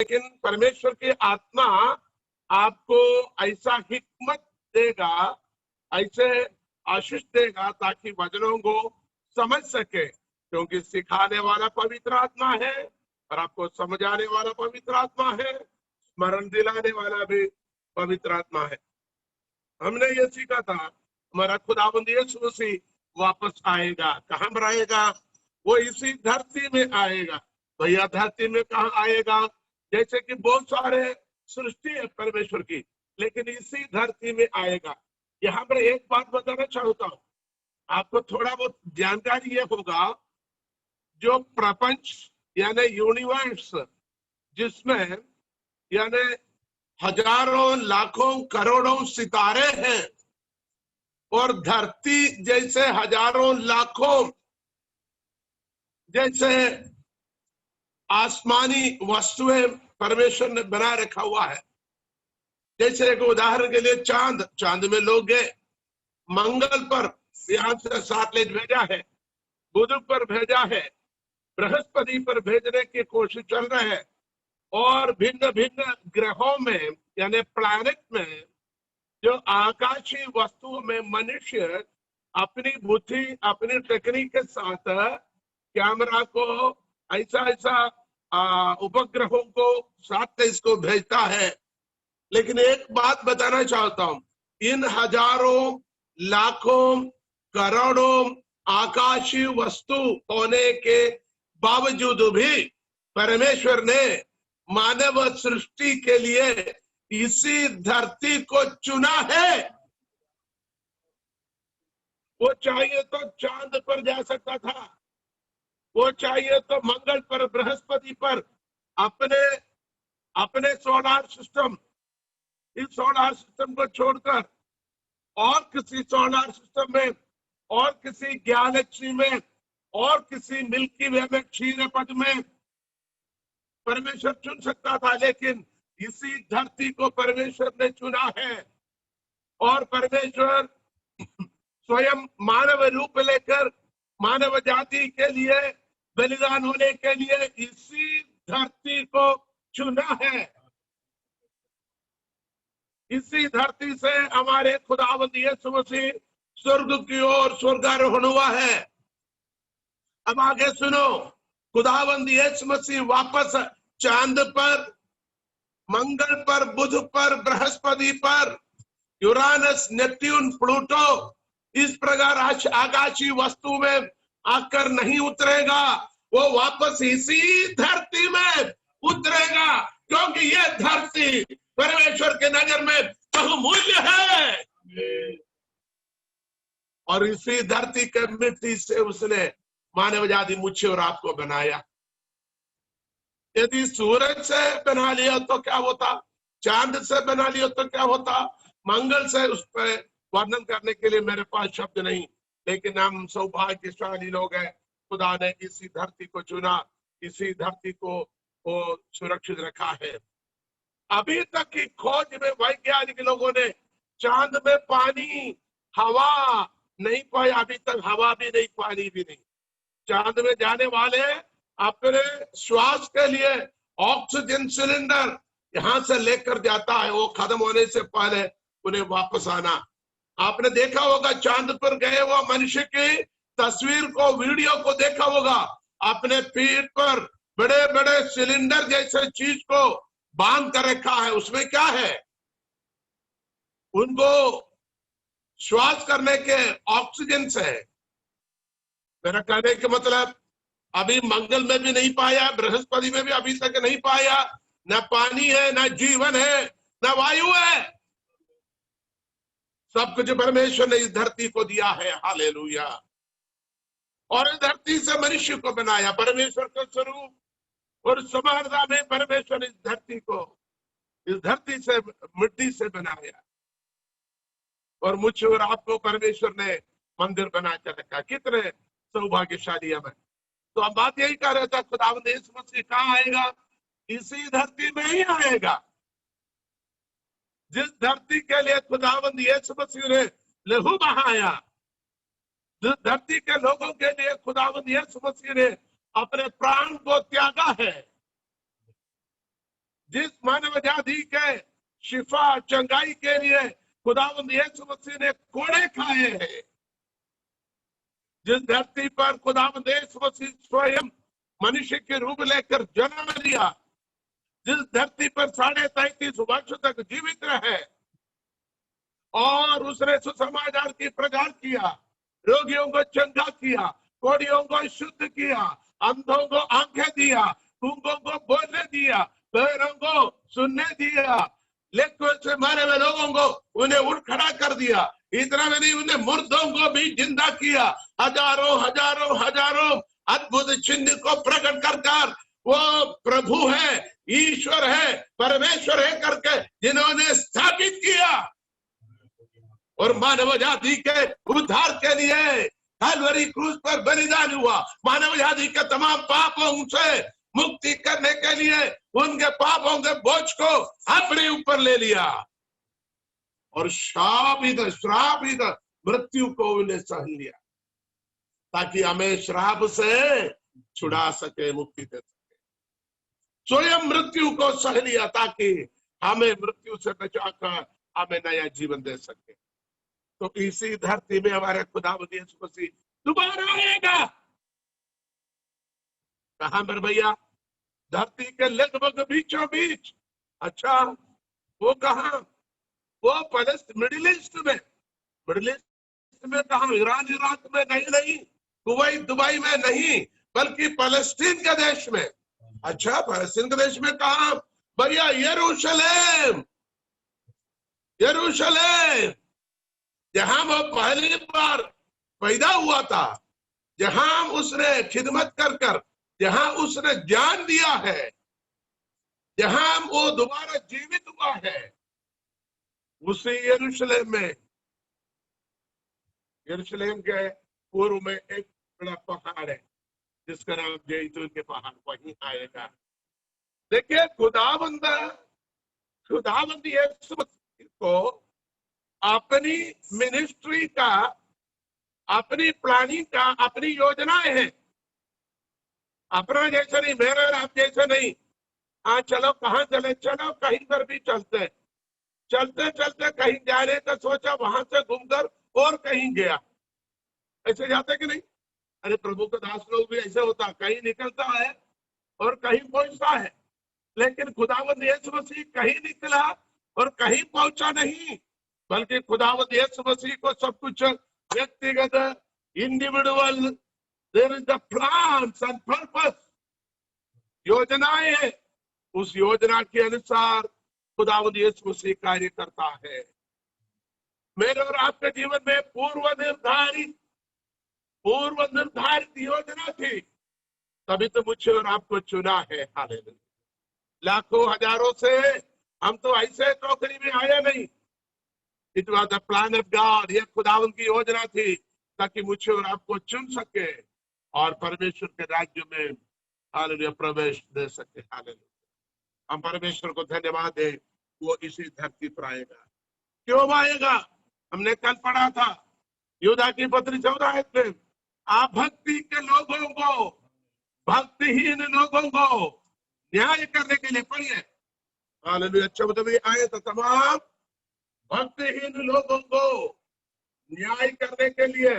लेकिन परमेश्वर की आत्मा आपको ऐसा हिकमत देगा, ऐसे आशीष देगा ताकि वचनों को समझ सके, क्योंकि सिखाने वाला पवित्र आत्मा है और आपको समझाने वाला पवित्र आत्मा है, स्मरण दिलाने वाला भी पवित्र आत्मा है। हमने ये सीखा था हमारा खुदाबंद यीशु मसीह वापस आएगा। कहाँ पर आएगा? वो इसी धरती में आएगा। भैया धरती में कहाँ आएगा? जैसे कि बहुत सारे सृष्टि है परमेश्वर की, लेकिन इसी धरती में आएगा। यहाँ पर एक बात बताना चाहता हूँ, आपको थोड़ा बहुत जानकारी ये होगा, जो प्रपंच यानी यूनिवर्स, जिसमें यानी हजारों लाखों करोड़ों सितारे हैं और धरती जैसे हजारों लाखों जैसे आसमानी वस्तुएं परमेश्वर ने बना रखा हुआ है। जैसे एक उदाहरण के लिए चांद में लोग गए, मंगल पर यहां से सैटेलाइट भेजा है, बुध पर भेजा है, बृहस्पति पर भेजने की कोशिश चल रही है, और भिन्न भिन्न ग्रहों में यानी प्लैनेट में जो आकाशीय वस्तुओं में मनुष्य अपनी बुद्धि अपनी टेक्निक के साथ कैमरा को ऐसा उपग्रहों को साथ इसको भेजता है। लेकिन एक बात बताना चाहता हूं, इन हजारों लाखों करोड़ों आकाशीय वस्तु होने के बावजूद भी परमेश्वर ने मानव सृष्टि के लिए इसी धरती को चुना है। वो चाहिए तो चांद पर जा सकता था, वो चाहिए तो मंगल पर, बृहस्पति पर, अपने सोलर सिस्टम, इस सोलर सिस्टम को छोड़कर और किसी सोलर सिस्टम में और किसी गैलेक्सी में और किसी मिल्की वे में, क्षीरपथ में परमेश्वर चुन सकता था, लेकिन इसी धरती को परमेश्वर ने चुना है। और परमेश्वर स्वयं मानव रूप लेकर मानव जाति के लिए बलिदान होने के लिए इसी धरती को चुना है। इसी धरती से हमारे खुदावंद यीशु मसीह स्वर्ग की ओर स्वर्गारोहण हुआ है। अब आगे सुनो, खुदावंद यीशु मसीह वापस चांद पर, मंगल पर, बुध पर, बृहस्पति पर, यूरानस, नेपट्यून, प्लूटो, इस प्रकार आकाशीय वस्तु में आकर नहीं उतरेगा। वो वापस इसी धरती में उतरेगा, क्योंकि यह धरती परमेश्वर के नजर में बहुमूल्य है। और इसी धरती के मिट्टी से उसने मानव जाति मुझे और आपको बनाया। यदि सूरज से बना लिया तो क्या होता, चांद से बना लिया तो क्या होता, मंगल से, उस पर वर्णन करने के लिए मेरे पास शब्द नहीं। लेकिन हम सौभाग्यशाली लोग हैं, खुदा ने इसी धरती को चुना, इसी धरती को वो सुरक्षित रखा है। अभी तक की खोज में वैज्ञानिक लोगों ने चांद में पानी, हवा नहीं पाया, अभी तक हवा भी नहीं, पानी भी नहीं। चांद में जाने वाले अपने श्वास के लिए ऑक्सीजन सिलेंडर यहां से लेकर जाता है, वो खत्म होने से पहले उन्हें वापस आना। आपने देखा होगा चांद पर गए हुआ मनुष्य की तस्वीर को, वीडियो को देखा होगा, अपने पीठ पर बड़े बड़े सिलेंडर जैसे चीज को बांध कर रखा है। उसमें क्या है? उनको श्वास करने के ऑक्सीजन से है। मेरा कहने का मतलब, अभी मंगल में भी नहीं पाया, बृहस्पति में भी अभी तक नहीं पाया, न पानी है, न जीवन है, न वायु है। सब कुछ परमेश्वर ने इस धरती को दिया है। हालेलुया। और इस धरती से मनुष्य को बनाया, परमेश्वर का स्वरूप और समानता में परमेश्वर इस धरती को, इस धरती से, मिट्टी से बनाया। और मुझे और आपको परमेश्वर ने मंदिर बना के रखा। कितने सौभाग्यशाली हम। तो अब बात यही कर रहे थे, खुदावंद यीशु मसीह कहाँ आएगा? इसी धरती में ही आएगा। जिस धरती के लिए खुदावंद यीशु मसीह ने लहू बहाया, जिस धरती के लोगों के लिए खुदावंद यीशु मसीह ने अपने प्राण को त्यागा है, जिस मानव जाति के शिफा चंगाई के लिए खुदावंद यीशु मसीह ने कोड़े खाए हैं, जिस धरती पर खुदावंद यीशु मसीह स्वयं मनुष्य के रूप लेकर जन्म लिया, जिस धरती पर 33.5 वर्ष तक जीवित रहे और उसने सुसमाचार की प्रचार किया, रोगियों को चंगा किया, कोढ़ियों को शुद्ध किया, अंधों को आंखें दिया, गूंगों को बोलने दिया, बहरों को सुनने दिया, लेकिन से मारे हुए लोगों को उन्हें उठ खड़ा कर दिया। इतना में नहीं, उन्हें मुर्दों को भी जिंदा किया। हजारों हजारों हजारों अद्भुत चिन्ह को प्रकट कर वो प्रभु है, ईश्वर है, परमेश्वर है करके जिन्होंने स्थापित किया और मानव जाति के उद्धार के लिए कलवरी क्रूस पर बलिदान हुआ। मानव जाति के तमाम पापों से मुक्ति करने के लिए उनके पापों के बोझ को अपने ऊपर ले लिया और श्रापित मृत्यु को उन्हें सह लिया ताकि हमें श्राप से छुड़ा सके, मुक्ति दे सके। स्वयं मृत्यु को सह लिया ताकि हमें मृत्यु से बचाकर हमें नया जीवन दे सके। तो इसी धरती में हमारे खुदावंद यीशु मसीह दोबारा आएगा। कहां पर भैया? धरती के लगभग बीचों बीच। अच्छा, वो कहा? वो मिडिल ईस्ट में। मिडिल ईस्ट में कहा? ईरान इराक में नहीं, कुवैत दुबई में नहीं, बल्कि फलस्तीन के देश में। अच्छा, फलस्तीन के देश में कहा भैया? यरूशलेम। जहां वो पहली बार पैदा हुआ था, जहां उसने खिदमत कर जहां उसने जान दिया है, जहां वो दोबारा जीवित हुआ है, उसी यरूशलेम में, यरूशलेम के पूर्व में एक बड़ा पहाड़ है जिसका नाम जैतून के पहाड़, वहीं आएगा। देखिए, खुदावंद यीशु मसीह को अपनी मिनिस्ट्री का, अपनी प्लानिंग का, अपनी योजनाएं हैं। अपना जैसा नहीं, मेरा और आप जैसा नहीं। हाँ, चलो कहाँ चले? चलो कहीं पर भी चलते चलते कहीं जाने का सोचा, वहां से घूमकर और कहीं गया। ऐसे जाते कि नहीं? अरे प्रभु के दास लोग भी ऐसे होता, कहीं निकलता है और कहीं पहुंचता है। लेकिन खुदावंद यीशु मसीह कहीं निकला और कहीं पहुंचा नहीं, बल्कि खुदावंद यीशु मसीह को सब कुछ व्यक्तिगत, individual, there is the plans and purpose, योजनाएं है। उस योजना के अनुसार खुदावंद यीशु मसीह कार्य करता है। मेरे और आपके जीवन में पूर्व निर्धारित योजना थी, तभी तो मुझे और आपको चुना है। हालेलुया। लाखों हजारों से हम तो ऐसे टोकरी में आया नहीं। It was the plan of God. यह खुदावंद की योजना थी ताकि मुझे और आपको चुन सके और परमेश्वर के राज्य में हालेलुया प्रवेश दे सके। हालेलुया। हम परमेश्वर को धन्यवाद दें, वो इसी धरती पर आएगा। क्यों आएगा? हमने कल पढ़ा था यूदा की पत्री 14 में, आप भक्ति के लोगों को, भक्तिहीन लोगों को न्याय करने के लिए। पढ़िए हालेलुया। 14वीं आयत, तमाम भक्तिहीन लोगों को न्याय करने के लिए।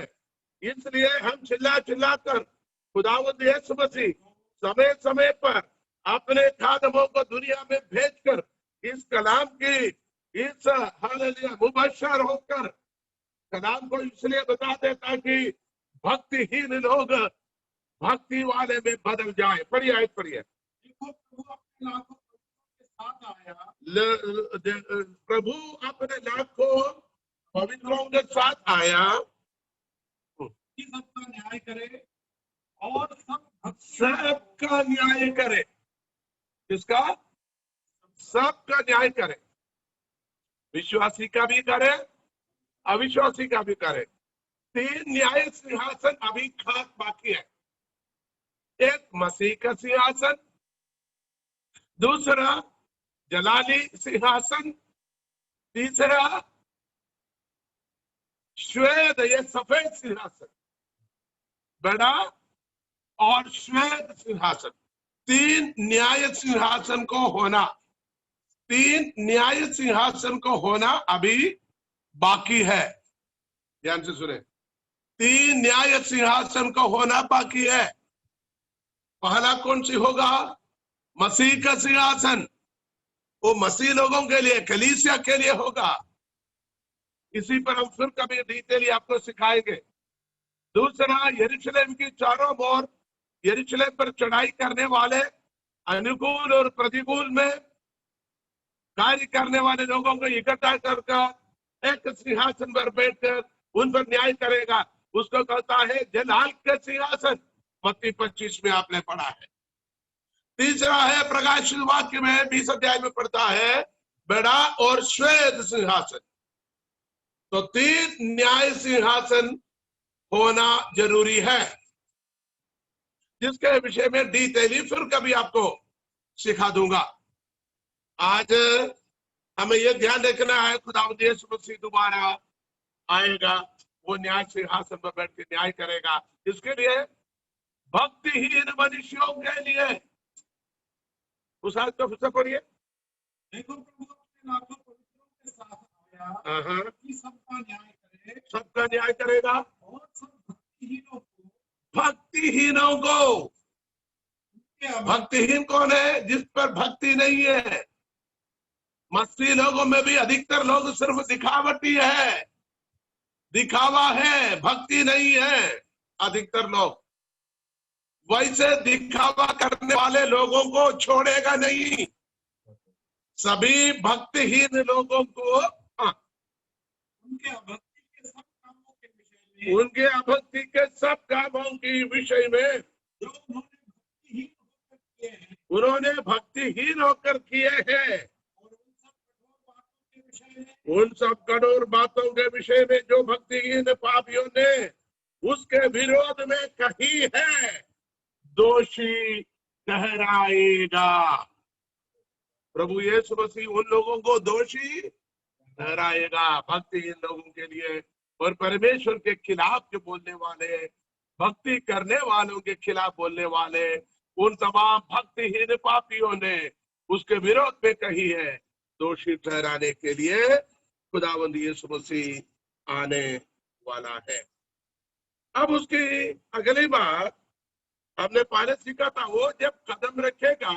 इसलिए हम चिल्ला कर खुदावंद यीशु मसीह समय समय पर अपने खादमों को दुनिया में भेजकर इस कलाम की, इस हालेलुया मुबश्शर होकर कलाम को इसलिए बता दे ताकि भक्तिहीन लोग भक्ति वाले में बदल जाए। पढ़िए आयत पढ़िए। प्रभु अपने लाखों पवित्रों के साथ आया कि सबका न्याय करे और सबका न्याय करे। किसका? सबका न्याय करे। विश्वासी का भी करे, अविश्वासी का भी करे। 3 न्याय सिंहासन अभी खास बाकी है। एक मसीह का सिंहासन, दूसरा जलाली सिंहासन, तीसरा श्वेत या सफेद सिंहासन, बड़ा और श्वेत सिंहासन। 3 न्याय सिंहासन को होना। 3 न्याय सिंहासन को होना अभी बाकी है। ध्यान से सुने, 3 न्याय सिंहासन को होना बाकी है। पहला कौन सी होगा? मसीह का सिंहासन। वो मसीह लोगों के लिए, कलीसिया के लिए होगा। इसी पर हम फिर कभी डिटेल आपको सिखाएंगे। दूसरा, यरूशलेम की चारों ओर यरूशलेम पर चढ़ाई करने वाले अनुकूल और प्रतिकूल में कार्य करने वाले लोगों को इकट्ठा कर एक सिंहासन पर बैठकर उन पर न्याय करेगा। उसको कहता है जलाल का सिंहासन। मत्ती 25 में आपने पढ़ा है। तीसरा है प्रकाशित वाक्य में 20 अध्याय में पढ़ता है बड़ा और श्वेत सिंहासन। तो 3 न्याय सिंहासन होना जरूरी है, जिसके विषय में डिटेली फिर कभी आपको सिखा दूंगा। आज हमें यह ध्यान रखना है, खुदावंद यीशु मसीह दोबारा आएगा, वो न्याय सिंहासन पर बैठ के न्याय करेगा। इसके लिए भक्तिहीन मनुष्यों के लिए उस आज को फिर से पढ़िए। देखो प्रभु अपने लाखों पवित्रों के साथ आया कि सबका न्याय करे, सबका न्याय करेगा और सब भक्तिहीनों को। भक्तिहीन कौन है? जिस पर भक्ति नहीं है। मसीह लोगों में भी अधिकतर लोग सिर्फ दिखावटी है, दिखावा है, भक्ति नहीं है अधिकतर लोग। वैसे दिखावा करने वाले लोगों को छोड़ेगा नहीं। सभी भक्तिहीन लोगों को उनके अभक्ति के सब कामों के विषय में जो उन्होंने भक्तिहीन होकर किए हैं, उन सब कठोर बातों के विषय में जो भक्तिहीन पापियों ने उसके विरोध में कही है, दोषी ठहराएगा। प्रभु यीशु मसीह उन लोगों को दोषी ठहराएगा, भक्तिहीन लोगों के लिए। और परमेश्वर के खिलाफ जो बोलने वाले, भक्ति करने वालों के खिलाफ बोलने वाले, उन तमाम भक्तिहीन पापियों ने उसके विरोध में कही है, दोषी ठहराने के लिए खुदावंद यीशु मसीह आने वाला है। अब उसकी अगली बात हमने पहले सीखा था, वो जब कदम रखेगा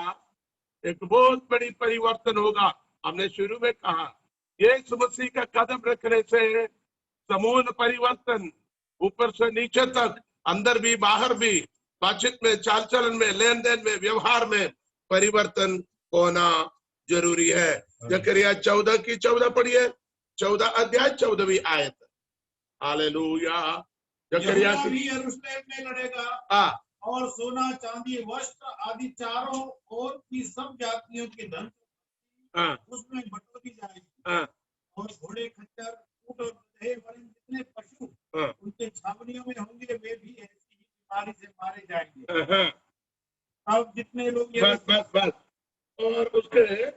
एक बहुत बड़ी परिवर्तन होगा। हमने शुरू में कहा यीशु मसीह का कदम रखने से समूल परिवर्तन, ऊपर से नीचे तक, अंदर भी बाहर भी, बातचीत में, चाल चलन में, लेन देन में, व्यवहार में परिवर्तन होना जरूरी है। जकरिया 14 की 14 पढ़िए, 14 अध्याय 14वीं आयत। हालेलुया। जकरिया भी यरूशलेम में लड़ेगा और सोना, चांदी, वस्त्र आदि चारों ओर की सब जातियों की धन उसमें बटोरी जाएगी। और घोड़े, खच्चर, ऊंट और गधे वरन जितने पशु उनके छावनियों में होंगे वे भी ऐसी ही बीमारी से मारे जाएंगे। अब जितने लोग बस और उसके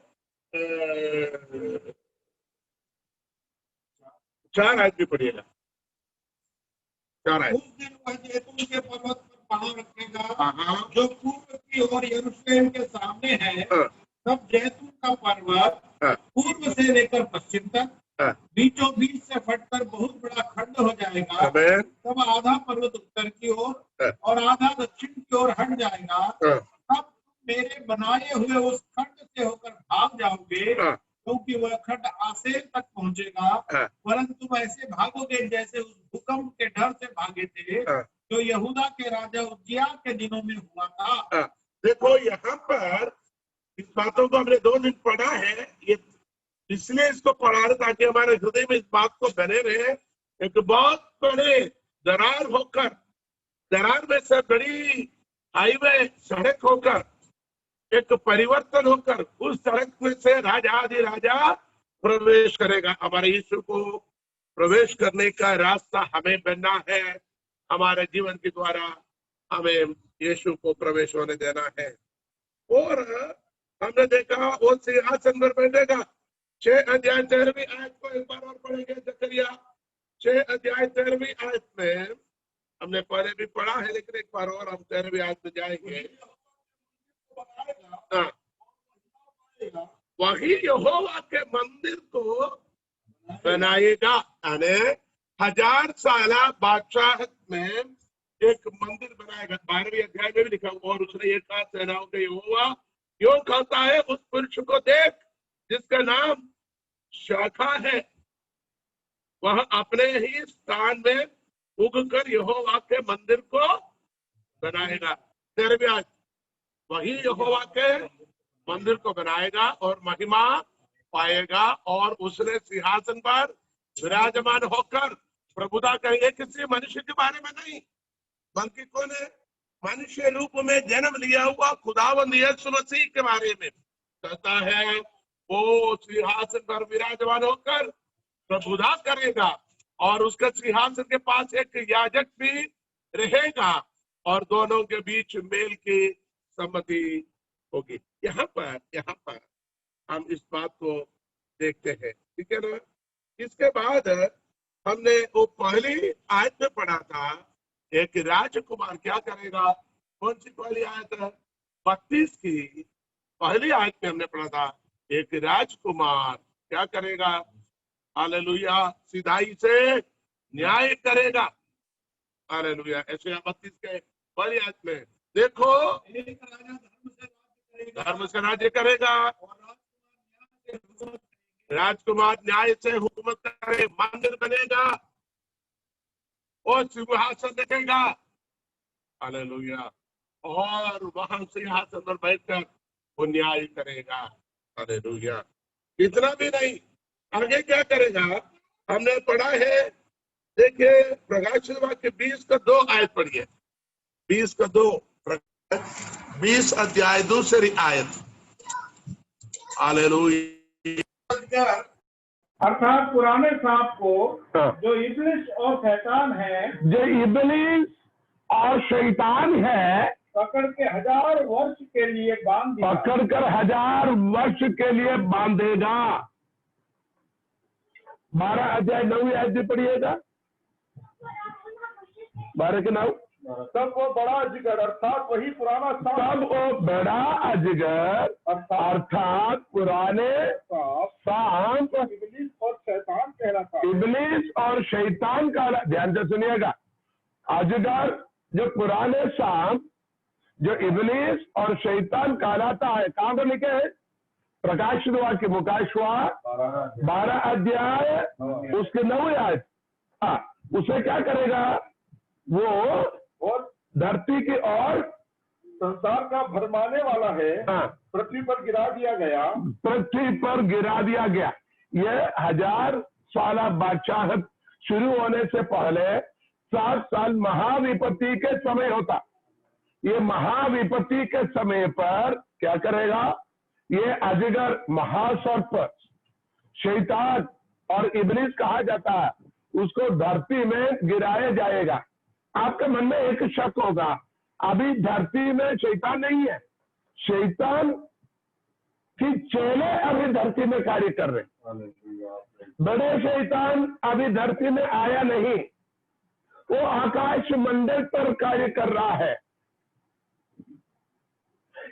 4 आयत भी पढ़िएगा। 4 आयत। उस दिन वह जैतून के पर्वत पर पहाड़ रखेगा जो पूर्व की ओर यरूशलेम के सामने है। तब जैतून का पर्वत पूर्व से लेकर पश्चिम तक बीचों बीच से फटकर बहुत बड़ा खंड हो जाएगा। तब आधा पर्वत उत्तर की ओर और आधा दक्षिण की ओर हट जाएगा। तब मेरे बनाए हुए उस खंड से होकर भाग जाओगे, क्योंकि वह खंड आसेर तक पहुंचेगा। परंतु तुम ऐसे भागोगे जैसे उस भूकंप के डर से भागे थे जो यहूदा के राजा उज्जिया के दिनों में हुआ था। देखो यहाँ पर इस बातों को हमने 2 दिन पढ़ा है, ये इसलिए इसको पढ़ा रहे ताकि हमारे हृदय में इस बात को बने रहे। एक बहुत बड़े दरार होकर, दरार में से बड़ी हाईवे सड़क होकर, एक परिवर्तन होकर उस सड़क में से राजा आदि राजा प्रवेश करेगा। हमारे यीशु को प्रवेश करने का रास्ता हमें बनना है। हमारे जीवन के द्वारा हमें यीशु को प्रवेश होने देना है। और हमने देखा वो सिंहासन पर बैठेगा। 6 अध्याय 13वीं आयत को एक बार और पढ़ेंगे। जकरिया 6 अध्याय 13वीं आयत में हमने पहले भी पढ़ा है, लेकिन एक बार और हम 13वीं आयत में जाएंगे। वही यहोवा के मंदिर को बनाएगा। यानी 1000 साल बादशाहत में एक मंदिर बनाएगा। 12वें अध्याय में भी लिखा हुआ, और उसने ये कहा, सेनाओं के यहोवा यूं कहता है, उस पुरुष को देख जिसका नाम शाखा है, वह अपने ही स्थान में उगकर यहोवा के मंदिर को बनाएगा। 13वें वही यहोवा के मंदिर को बनाएगा और महिमा पाएगा, और उसने सिंहासन पर विराजमान होकर प्रभुता करेंगे। किसी मनुष्य के बारे में नहीं, बल्कि कौन है? मनुष्य रूप में जन्म लिया हुआ खुदावंद यीशु मसीह के बारे में कहता है। वो सिंहासन पर विराजमान होकर प्रभुता करेगा, और उसके सिंहासन के पास एक याजक भी रहेगा, और दोनों के बीच मेल की सम्मति होगी। यहाँ पर हम इस बात को देखते हैं, ठीक है ना। इसके बाद हमने वो पहली आयत में पढ़ा था, एक राजकुमार क्या करेगा। कौन सी पहली आयत है? 32 की पहली आयत में हमने पढ़ा था, एक राजकुमार क्या करेगा? हालेलुया, सिधाई से न्याय करेगा। हालेलुया। ऐसे 32 के पहली आयत में देखो, एक राजा धर्म से राज्य करेगा, राजकुमार न्याय से हुकूमत करे, मंदिर बनेगा और सिंहासन देखेगा। हालेलुया। और वहां सिंहासन पर बैठकर वो न्याय करेगा। हालेलुया। इतना भी नहीं, आगे क्या करेगा हमने पढ़ा है। देखिए प्रकाशित वाक्य 20 का 2 आयत पढ़िए। 20 का 2, 20 अध्याय 2 आयत। हालेलुया। अर्थात पुराने सांप को, जो इब्लिस और शैतान है, जो इब्लिस और शैतान है, पकड़ के 1000 वर्ष के लिए बांध दिया। पकड़कर 1000 वर्ष के लिए बांधेगा। 12 अध्याय 9 आयत पढ़िएगा, 12 के 9। तब वो बड़ा अजगर अर्थात वही पुराना सांप, तब वो बड़ा अजगर अर्थात पुराने सांप, इब्लिस और शैतान कहलाता है। इब्लिस और शैतान का, ध्यान से सुनिएगा, अजगर जो पुराने सांप, जो इब्लिस और शैतान कहलाता है। कहां पर लिखे है? प्रकाशित वाक्य मुकाशवा 12 अध्याय उसके 9 आयत। उसे क्या करेगा? वो और धरती की ओर संसार का भरमाने वाला है, पृथ्वी पर गिरा दिया गया। पृथ्वी पर गिरा दिया गया। यह 1000 साल बादशाहत शुरू होने से पहले 7 साल महाविपत्ति के समय होता। ये महाविपत्ति के समय पर क्या करेगा? ये अजगर, महासर्प, शैतान और इब्लिस कहा जाता है, उसको धरती में गिराया जाएगा। आपके मन में एक शक होगा, अभी धरती में शैतान नहीं है, शैतान की चेले अभी धरती में कार्य कर रहे। बड़े शैतान अभी धरती में आया नहीं, वो आकाश मंडल पर कार्य कर रहा है।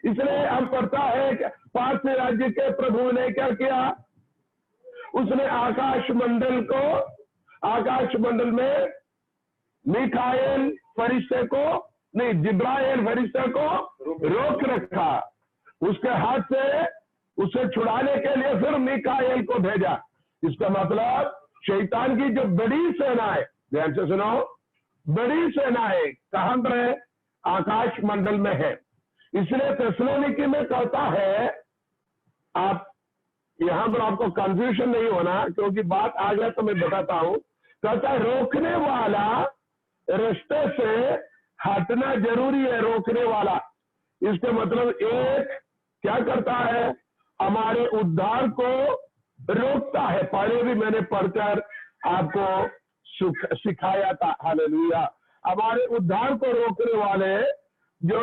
इसलिए हम पढ़ता है कि पार्थिव राज्य के प्रभु ने क्या किया? उसने आकाश मंडल में मिखाएल फरिश्ते को नहीं, जिब्राइल फरिश्ते को रोक रखा। उसके हाथ से उसे छुड़ाने के लिए फिर मिखाएल को भेजा। इसका मतलब शैतान की जो बड़ी सेना है, ध्यान से सुनो, बड़ी सेना है, कहां पर है? आकाश मंडल में है। इसलिए थिस्सलुनीकि में कहता है, आप यहां पर आपको कंफ्यूजन नहीं होना, क्योंकि बात आ गया तो मैं बताता हूं। कहता है रोकने वाला रास्ते से हटना जरूरी है, रोकने वाला। इसका मतलब एक क्या करता है? हमारे उद्धार को रोकता है। पहले भी मैंने पढ़कर आपको सिखाया था। हालेलुया। हमारे उद्धार को रोकने वाले जो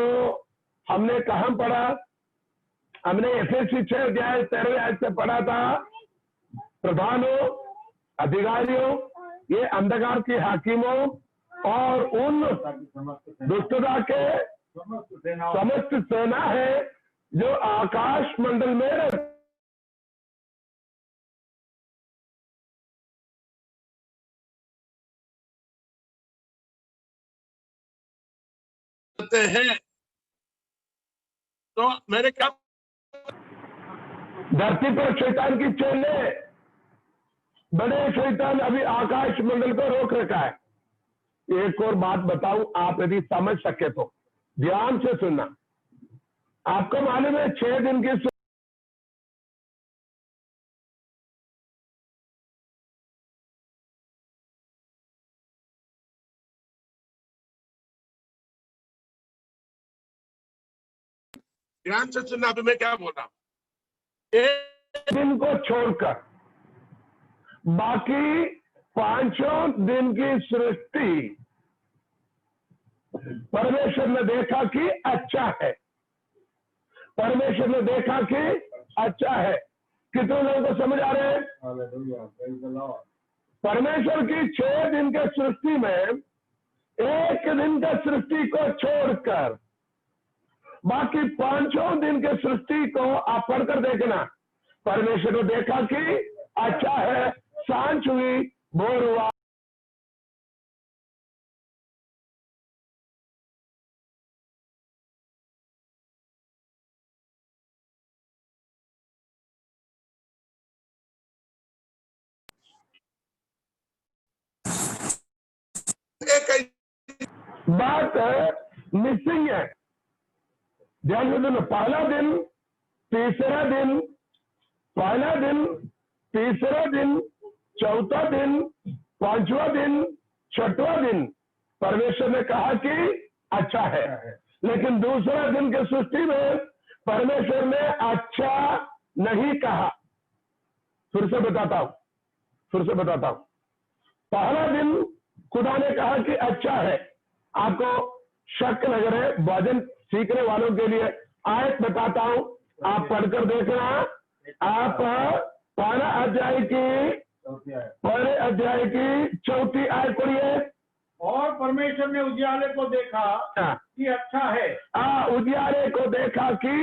हमने कहां पढ़ा? हमने एफएससी 6 अध्याय 13 आयत से पढ़ा था। प्रधानों, अधिकारियों, ये अंधकार के हाकिमों और उन दुष्टता के समस्त सेना है जो आकाश मंडल में चलते हैं। तो मेरे क्या, धरती पर शैतान की चेले, बड़े शैतान अभी आकाश मंडल को रोक रखा है। एक और बात बताऊं, आप यदि समझ सके तो ध्यान से सुनना। आपको मालूम है 6 दिन की ध्यान से सुनना, अभी मैं क्या बोल रहा हूं। एक दिन को छोड़कर बाकी 5 दिन की सृष्टि परमेश्वर ने देखा कि अच्छा है। परमेश्वर ने देखा कि अच्छा है। कितने लोगों को समझ आ रहे हैं? परमेश्वर की 6 दिन के सृष्टि में एक दिन के सृष्टि को छोड़कर बाकी 5 दिन के सृष्टि को आप पढ़कर देखना। परमेश्वर ने देखा कि अच्छा है। सांझ हुई, भोर हुआ। बात मिसिंग है। ध्यान से सुनो। पहला दिन, तीसरा दिन, पहला दिन, तीसरा दिन, चौथा दिन, 5वां दिन, 6वां दिन परमेश्वर ने कहा कि अच्छा है। लेकिन दूसरा दिन के सृष्टि में परमेश्वर ने अच्छा नहीं कहा। फिर से बताता हूं। पहला दिन खुदा ने कहा कि अच्छा है। आपको शक लग रहा है, भजन सीखने वालों के लिए आयत बताता हूं, आप पढ़कर देखना। आप पहले अध्याय की 4थी आयत पढ़िए। और परमेश्वर ने उजियाले को देखा कि अच्छा है। उजियाले को देखा कि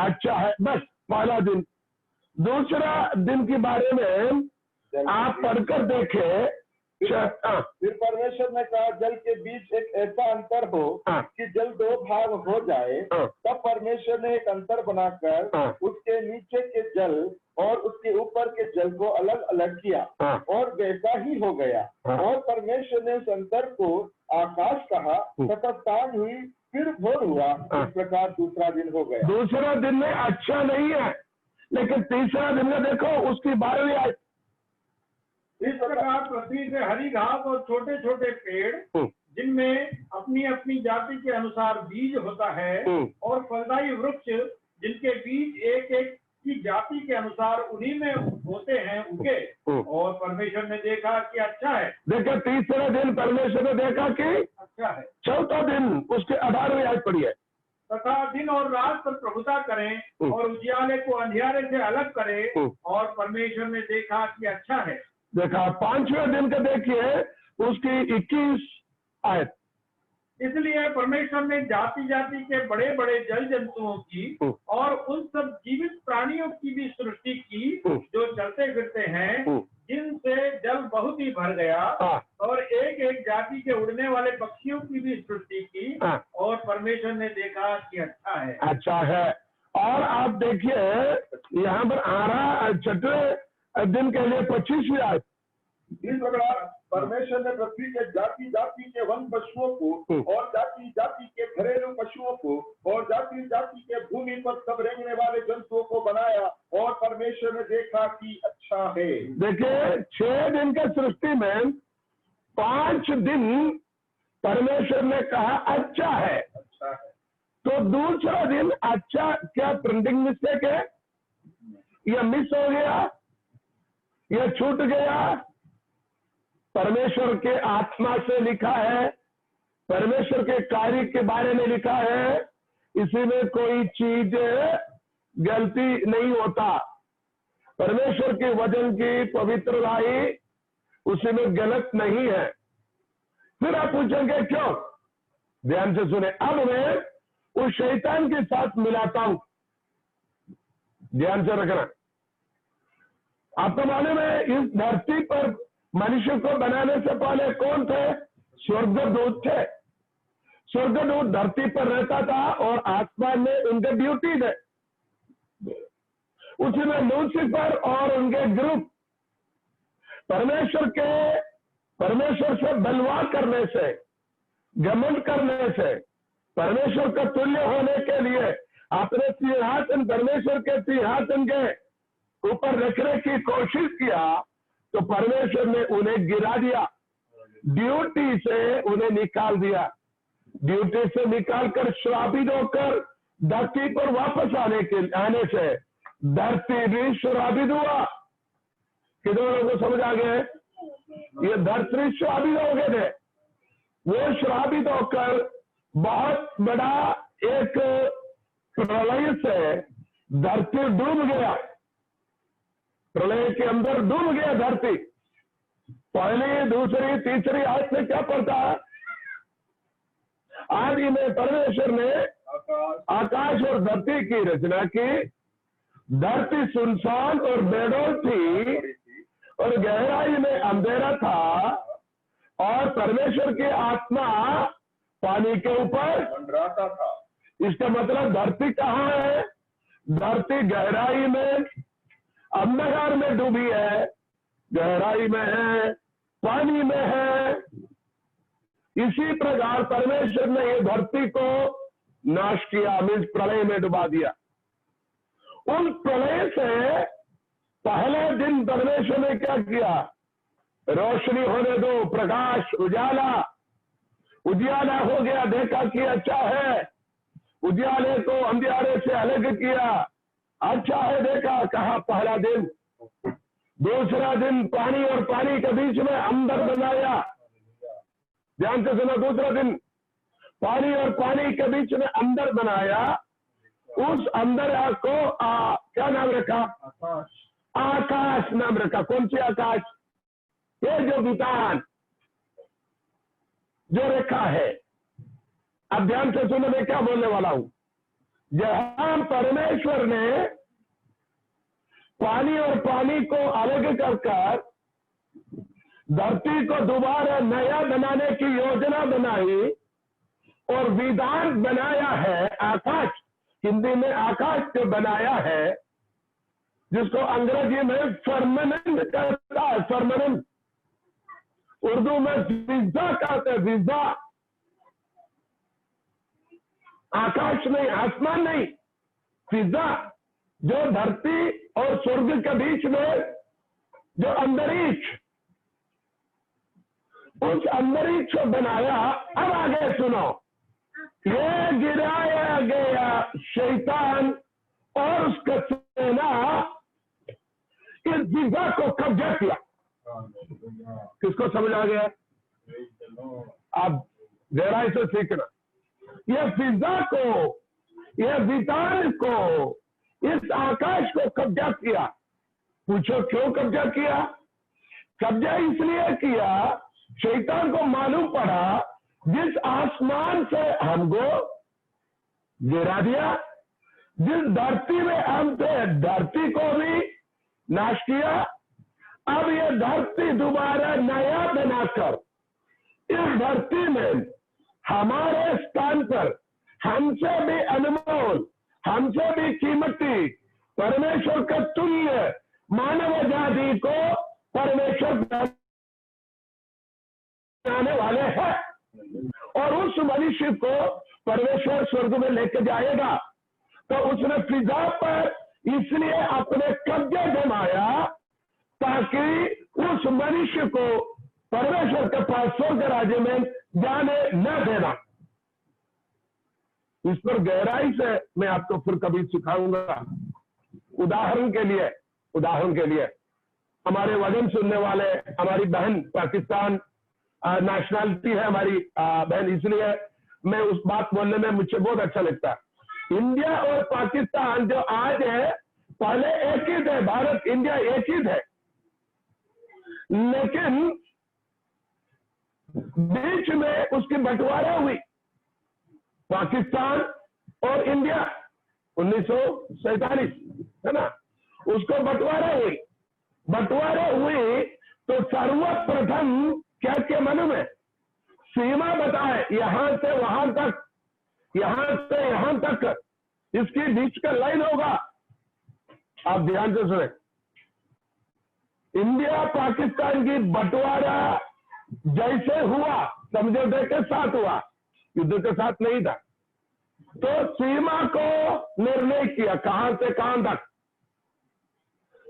अच्छा है। बस पहला दिन। दूसरा दिन के बारे में आप पढ़कर देखें। फिर परमेश्वर ने कहा जल के बीच एक ऐसा अंतर हो कि जल 2 भाग हो जाए। तब परमेश्वर ने एक अंतर बनाकर उसके नीचे के जल और उसके ऊपर के जल को अलग अलग किया, और वैसा ही हो गया। और परमेश्वर ने उस अंतर को आकाश कहा तथा सांझ हुई, फिर भोर हुआ। इस प्रकार दूसरा दिन हो गया। दूसरा दिन में अच्छा नहीं है, लेकिन तीसरा दिन में देखो उसकी 12वीं आयत। इस प्रकार पृथ्वी से हरी घास और छोटे छोटे पेड़ जिनमें अपनी अपनी जाति के अनुसार बीज होता है, और फलदायी वृक्ष जिनके बीज एक एक की जाति के अनुसार उन्हीं में होते हैं, उगे। और परमेश्वर ने देखा कि अच्छा है। देखो तीसरा दिन परमेश्वर ने देखा कि अच्छा है। चौथा दिन उसके 18वीं आयत पढ़ी है। तथा दिन और रात पर प्रभुता करें और उजियाले को अंधियारे से अलग करें। और परमेश्वर ने देखा कि अच्छा है। देखा 5वें दिन का देखिए उसकी 21 आयत। इसलिए परमेश्वर ने जाति जाति के बड़े बड़े जल जंतुओं की और उन सब जीवित प्राणियों की भी सृष्टि की जो चलते फिरते हैं, जिनसे जल बहुत ही भर गया। और एक एक जाति के उड़ने वाले पक्षियों की भी सृष्टि की। और परमेश्वर ने देखा कि अच्छा है। अच्छा है। और आप देखिए यहाँ पर 6वें दिन के लिए 25वीं आयत। इस प्रकार परमेश्वर ने पृथ्वी के जाति जाति के वन पशुओं को और जाति जाति के घरेलू पशुओं को और जाति जाति के भूमि पर सब रेंगने वाले जंतुओं को बनाया। और परमेश्वर ने देखा कि अच्छा है। देखिए 6 दिन के सृष्टि में 5 दिन परमेश्वर ने कहा अच्छा है। तो दूसरा दिन अच्छा, क्या प्रिंटिंग मिस्टेक है, या मिस हो गया, या छूट गया? परमेश्वर के आत्मा से लिखा है, परमेश्वर के कार्य के बारे में लिखा है, इसी में कोई चीज गलती नहीं होता। परमेश्वर के वचन की पवित्रताई उसी में गलत नहीं है। फिर आप पूछेंगे क्यों? ध्यान से सुने। अब मैं उस शैतान के साथ मिलाता हूं, ध्यान से रखना। आपको मालूम है इस धरती पर मनुष्य को बनाने से पहले कौन थे? स्वर्गदूत थे। स्वर्गदूत धरती पर रहता था और आसमान में उनके ड्यूटी थे। उसी में लूसीफर और उनके ग्रुप परमेश्वर से बलवा करने से, घमंड करने से, परमेश्वर का तुल्य होने के लिए अपने सिंहासन, परमेश्वर के सिंहासन के ऊपर रखने की कोशिश किया, तो परमेश्वर ने उन्हें गिरा दिया, ड्यूटी से उन्हें निकाल दिया। ड्यूटी से निकालकर श्रापित होकर धरती पर वापस आने से धरती भी श्रापित हुआ। कितने लोगों को समझ आ गया है? ये धरती श्रापित हो गए थे। वो श्रापित होकर बहुत बड़ा एक प्रलय से धरती डूब गया, प्रलय के अंदर डूब गया धरती। पहली, दूसरी, तीसरी आयत में क्या पढ़ता है? आदि में परमेश्वर ने आकाश और धरती की रचना की। धरती सुनसान और बेडौल थी और गहराई में अंधेरा था और परमेश्वर की आत्मा पानी के ऊपर मंडराता था। इसका मतलब धरती कहाँ है? धरती गहराई में, अंधकार में डूबी है, गहराई में है, पानी में है। इसी प्रकार परमेश्वर ने ये धरती को नाश किया, मीन्स प्रलय में डुबा दिया। उन प्रलय से पहले दिन परमेश्वर ने क्या किया? रोशनी होने दो, प्रकाश, उजाला। उजियाला हो गया, देखा कि अच्छा है। उजियाले को अंधियारे से अलग किया, अच्छा है, देखा। कहा पहला दिन। दूसरा दिन पानी और पानी के बीच में अंदर बनाया। ध्यान से सुनो, दूसरा दिन पानी और पानी के बीच में अंदर बनाया। उस अंदर को क्या नाम रखा? आकाश नाम रखा। कौन सी आकाश? ये जो वितान जो रेखा है। अब ध्यान से सुनो, मैं क्या बोलने वाला हूं। जहां परमेश्वर ने पानी और पानी को अलग कर धरती को दोबारा नया बनाने की योजना बनाई और विधान बनाया है, आकाश, हिंदी में आकाश को बनाया है, जिसको अंग्रेजी में फर्मानेंट कहता है। फर्मानेंट उर्दू में फिजा कहते हैं, फिजा। आकाश नहीं, आसमान नहीं, फिजा, जो धरती और स्वर्ग के बीच में जो अंतरिक्ष, उस अंतरिक्ष को बनाया। अब आगे सुनो, ये गिराया गया शैतान और उसका सेना इस फिजा को कब्जा किया। किसको समझ आ गया? आप गहराई से सीखना। यह फिजा को, यह वितान को, इस आकाश को कब्जा किया। पूछो क्यों कब्जा किया? कब्जा इसलिए किया, शैतान को मालूम पड़ा जिस आसमान से हमको गिरा दिया, जिस धरती में हम थे, धरती को भी नाश किया। अब ये धरती दोबारा नया बनाकर इस धरती में हमारे स्थान पर हमसे भी अनमोल, हमसे भी कीमती, परमेश्वर का तुल्य मानव जाति को परमेश्वर बनाने वाले हैं और उस मनुष्य को परमेश्वर स्वर्ग में लेकर जाएगा। तो उसने फिजा पर इसलिए अपने कब्जे जमाया ताकि उस मनुष्य को परमेश्वर के पास स्वर्ग राज्य में जाने न देना। इस पर गहराई से मैं आपको फिर कभी सिखाऊंगा। उदाहरण के लिए हमारे वचन सुनने वाले, हमारी बहन पाकिस्तान नेशनलिटी है हमारी बहन, इसलिए मैं उस बात बोलने में मुझे बहुत अच्छा लगता है। इंडिया और पाकिस्तान जो आज है, पहले एक ही थे, भारत इंडिया एक ही थे, लेकिन बीच में उसकी बंटवारा हुई, पाकिस्तान और इंडिया 1947, है ना, उसको बंटवारा हुई। तो सर्वप्रथम क्या मालूम है? सीमा बताए, यहां से वहां तक, यहां से यहां तक, इसकी बीच का लाइन होगा। आप ध्यान से सुने, इंडिया पाकिस्तान की बंटवारा जैसे हुआ समझौते के साथ हुआ, युद्ध के साथ नहीं था। तो सीमा को निर्णय किया, कहां से कहां तक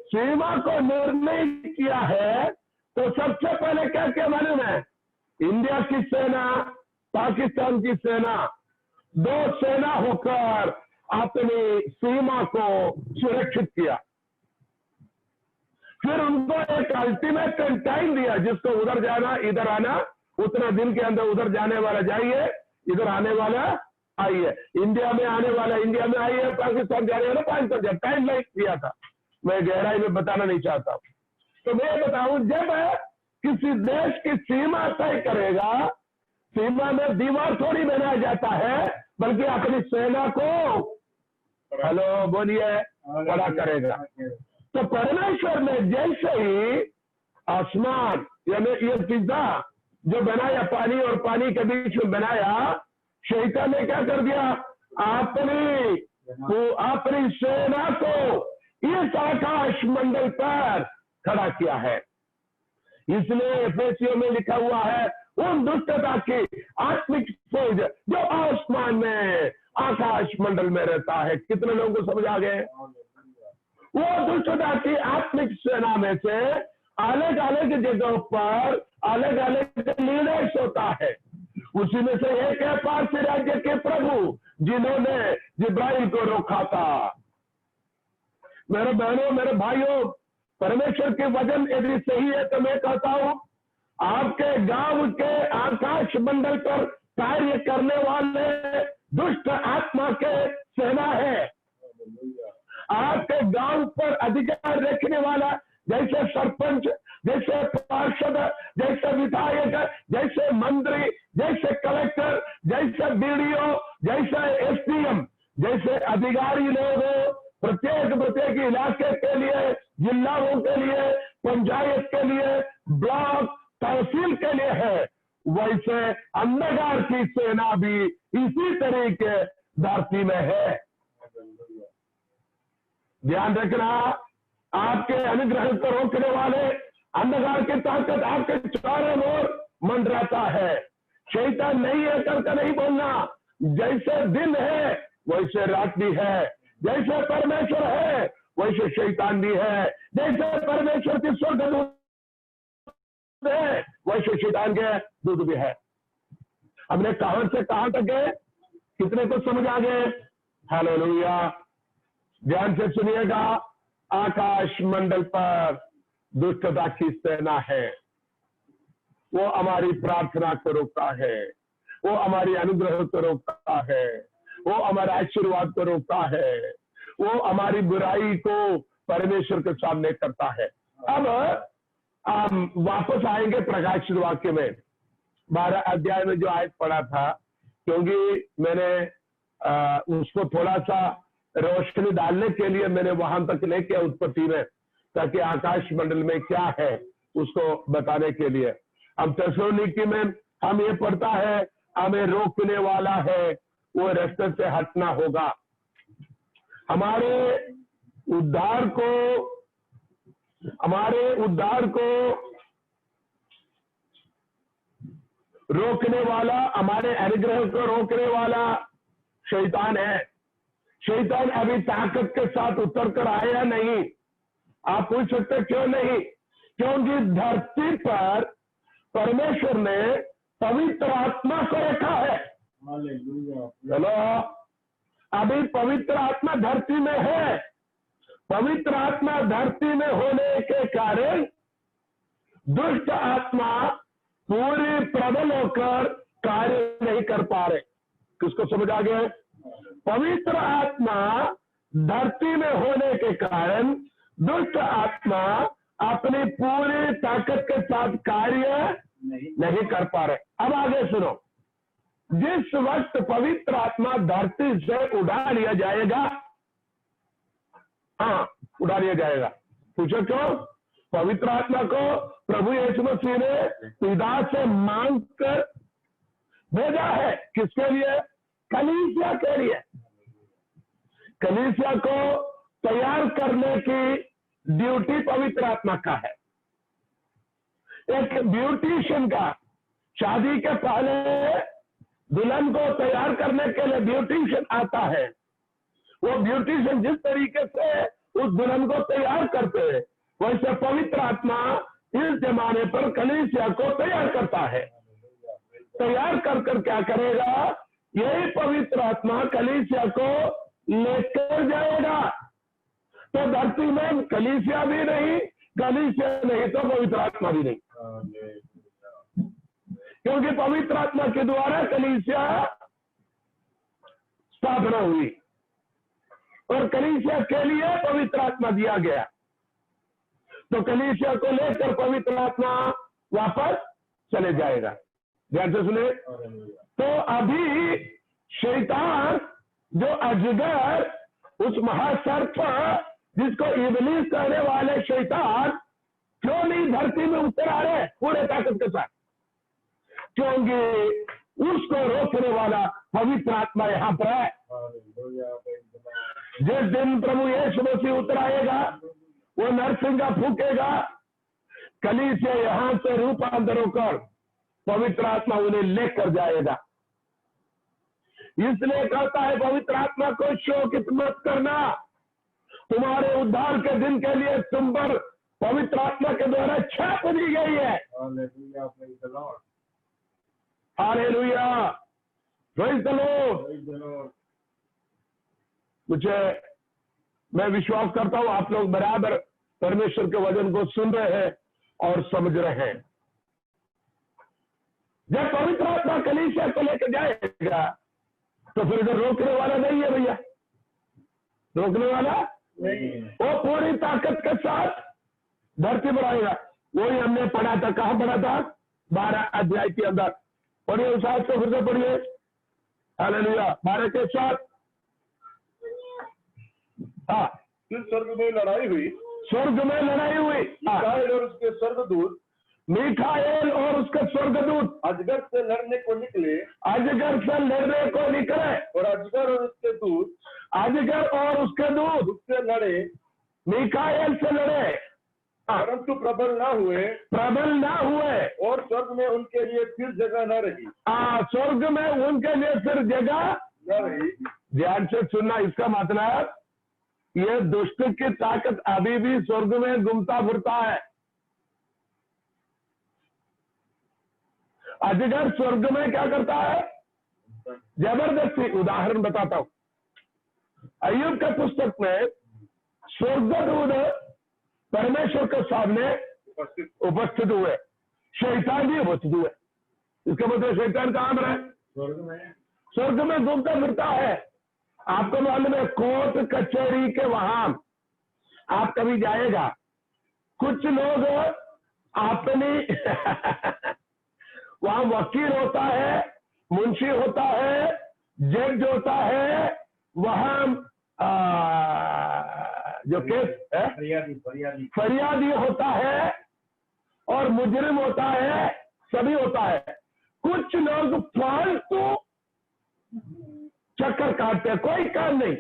सीमा को निर्णय किया है। तो सबसे पहले क्या क्या मालूम है, इंडिया की सेना, पाकिस्तान की सेना, दो सेना होकर अपनी सीमा को सुरक्षित किया। फिर उनको एक अल्टीमेट टाइम दिया, जिसको उधर जाना इधर आना, उतना दिन के अंदर उधर जाने वाला जाइए, इधर आने वाला आइए, इंडिया में आने वाला इंडिया में आइए, पाकिस्तान जाने वाला पाकिस्तान जाए, टाइम लाइन दिया था। मैं गहराई में बताना नहीं चाहता। तो मैं बताऊं, जब किसी देश की सीमा तय करेगा, सीमा में दीवार थोड़ी बनाया जाता है, बल्कि अपनी सेना को, हेलो बोलिए, खड़ा करेगा। तो परमेश्वर ने जैसे ही आसमान यानी ये फिजा जो बनाया, पानी और पानी के बीच में बनाया, शैतान ने क्या कर दिया, अपनी सेना को इस आकाश मंडल पर खड़ा किया है। इसलिए एफेसियों में लिखा हुआ है, उन दुष्टता की आत्मिक फौज जो आसमान में आकाश मंडल में रहता है। कितने लोगों को समझ आ गए? वो दुष्टता की आत्मिक सेना में से अलग अलग जगहों पर अलग अलग लीडर्स होता है। उसी में से एक है पारसी राज्य के प्रभु, जिन्होंने जिब्राइल को रोका था। मेरे बहनों, मेरे भाइयों, परमेश्वर के वचन यदि सही है तो मैं कहता हूं, आपके गांव के आकाश मंडल पर कार्य करने वाले दुष्ट आत्मा के सेना है। आपके गांव पर अधिकार रखने वाला, जैसे सरपंच, जैसे पार्षद, जैसे विधायक, जैसे मंत्री, जैसे कलेक्टर, जैसे बीडीओ, जैसे एसडीएम, जैसे अधिकारी लोग प्रत्येक इलाके के लिए, जिलाओं के लिए, पंचायत के लिए, ब्लॉक तहसील के लिए है, वैसे अंधकार की सेना भी इसी तरीके धरती में है। ध्यान रखना, आपके अनुग्रह को रोकने वाले अंधकार की ताकत आपके चारों ओर मंडराता है। शैतान नहीं है करके नहीं बोलना, जैसे दिन है वैसे रात भी है, जैसे परमेश्वर है वैसे शैतान भी है, जैसे परमेश्वर की स्वर्गदूत है वैसे शैतान के दूत भी है। हमने कहां से कहां तक गए, कितने को समझ आ गए? हालेलुया। ध्यान से सुनिएगा, आकाश मंडल पर दुष्टता की सेना है। वो हमारी प्रार्थना को रोकता है, वो हमारी अनुग्रह को रोकता है, वो हमारे आशीर्वाद को रोकता है, वो हमारी बुराई को परमेश्वर के सामने करता है। अब हम वापस आएंगे प्रकाशित वाक्य में 12 अध्याय में जो आयत पढ़ा था, क्योंकि मैंने उसको थोड़ा सा रोशनी डालने के लिए मैंने वहां तक लेके उत्पत्ति में, ताकि आकाश मंडल में क्या है उसको बताने के लिए। अब थिस्सलुनीकि में हम ये पढ़ता है, हमें रोकने वाला है, वो रास्ते से हटना होगा। हमारे उद्धार को रोकने वाला, हमारे अनुग्रह को रोकने वाला शैतान है। शैतान अभी ताकत के साथ उतर कर आया नहीं। आप पूछ सकते क्यों नहीं? क्योंकि धरती पर परमेश्वर ने पवित्र आत्मा को रखा है। चलो, अभी पवित्र आत्मा धरती में है। पवित्र आत्मा धरती में होने के कारण दुष्ट आत्मा पूरी प्रबल होकर कार्य नहीं कर पा रहे। किसको समझ आ गया? पवित्र आत्मा धरती में होने के कारण दुष्ट आत्मा अपनी पूरी ताकत के साथ कार्य नहीं कर पा रहे। अब आगे सुनो, जिस वक्त पवित्र आत्मा धरती से उड़ा लिया जाएगा, हाँ उड़ा लिया जाएगा। पूछो क्यों? पवित्र आत्मा को प्रभु यीशु मसीह ने पिता से मांग कर भेजा है। किसके लिए? कलीसिया के लिए। कलीसिया को तैयार करने की ड्यूटी पवित्र आत्मा का है। एक ब्यूटिशियन का शादी के पहले दुल्हन को तैयार करने के लिए ब्यूटिशियन आता है। वो ब्यूटिशियन जिस तरीके से उस दुल्हन को तैयार करते हैं, वैसे पवित्र आत्मा इस जमाने पर कलीसिया को तैयार करता है। तैयार कर कर क्या करेगा? यही पवित्र आत्मा कलीसिया को लेकर जाएगा। तो धरती में कलीसिया भी नहीं, कलीसिया नहीं तो पवित्र आत्मा भी नहीं, क्योंकि पवित्र आत्मा के द्वारा कलीसिया स्थापना हुई और कलीसिया के लिए पवित्र आत्मा दिया गया। तो कलीसिया को लेकर पवित्र आत्मा वापस चले जाएगा। ध्यान से सुने। तो अभी शैतान जो अजगर, उस महासर्प जिसको इब्लीस कहने वाले शैतान, क्यों नहीं धरती में उतर आ रहे पूरे ताकत के साथ? क्योंकि उसको रोकने वाला पवित्र आत्मा यहां पर है। जिस दिन प्रभु यीशु मसीह उतर आएगा, वो नरसिंगा फूकेगा, कलीसिया यहां से रूपांतर होकर पवित्र आत्मा उन्हें लेकर जाएगा। इसलिए कहता है पवित्र आत्मा को शोकित मत करना। तुम्हारे उद्धार के दिन के लिए तुम पर पवित्र आत्मा के द्वारा छाप दी गई है। Hallelujah, praise the Lord. मैं विश्वास करता हूं आप लोग बराबर परमेश्वर के वचन को सुन रहे हैं और समझ रहे हैं। जब पवित्र आत्मा कलीसिया को लेकर जाएगा तो फिर इधर रोकने वाला नहीं है भैया, रोकने वाला नहीं। वो पूरी ताकत के साथ धरती पर आएगा। वही हमने पढ़ा था, कहां पढ़ा था? 12 अध्याय के अंदर। पढ़िए उस आज को फिर से पढ़िए। हालेलुया, 12 के 7। हाँ, फिर स्वर्ग में लड़ाई हुई, स्वर्ग में लड़ाई हुई। मिकाएल और उसके स्वर्गदूत, मिकाएल और उसके स्वर्गदूत अजगर से लड़ने को निकले, अजगर से लड़ने को निकले, और अजगर और उसके दूत, अजगर और उसके दूत उससे लड़े, मिकाएल से लड़े, परंतु प्रबल ना हुए, और स्वर्ग में उनके लिए फिर जगह न रही। स्वर्ग में उनके लिए फिर जगह न रही। ध्यान से सुनना, इसका मतलब ये दुष्ट की ताकत अभी भी स्वर्ग में घूमता फिरता है। अजगर स्वर्ग में क्या करता है? जबरदस्ती। उदाहरण बताता हूं। अय्यूब के पुस्तक में स्वर्गदूत परमेश्वर के सामने उपस्थित हुए, शैतान भी उपस्थित हुए। इसका मतलब शैतान कहां पर है? स्वर्ग में घूमता फिरता है। आपको मालूम है कोर्ट कचहरी के वहां आप कभी जाएगा, कुछ लोग अपनी वहां वकील होता है, मुंशी होता है, जज होता है, वहां जो केस है फरियादी होता है और मुजरिम होता है, सभी होता है। कुछ लोग फालतू चक्कर काटते हैं, कोई काम नहीं।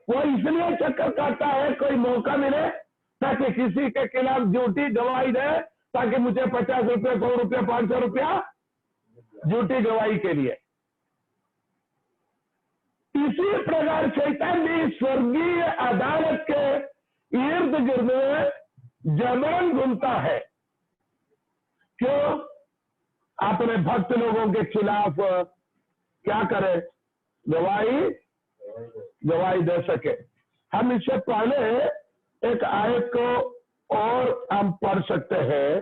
वो इसलिए चक्कर काटता है कोई मौका मिले ताकि किसी के खिलाफ झूठी गवाही दे, ताकि मुझे 50 रुपये, 100 रुपये, 500 रुपया झूठी गवाही के लिए। इसी प्रकार शैतान भी स्वर्गीय अदालत के इर्द गिर्द में जबरन घूमता है। क्यों? अपने भक्त लोगों के खिलाफ क्या करे? गवाही दे सके। हम इससे पहले एक आयत को और हम पढ़ सकते हैं।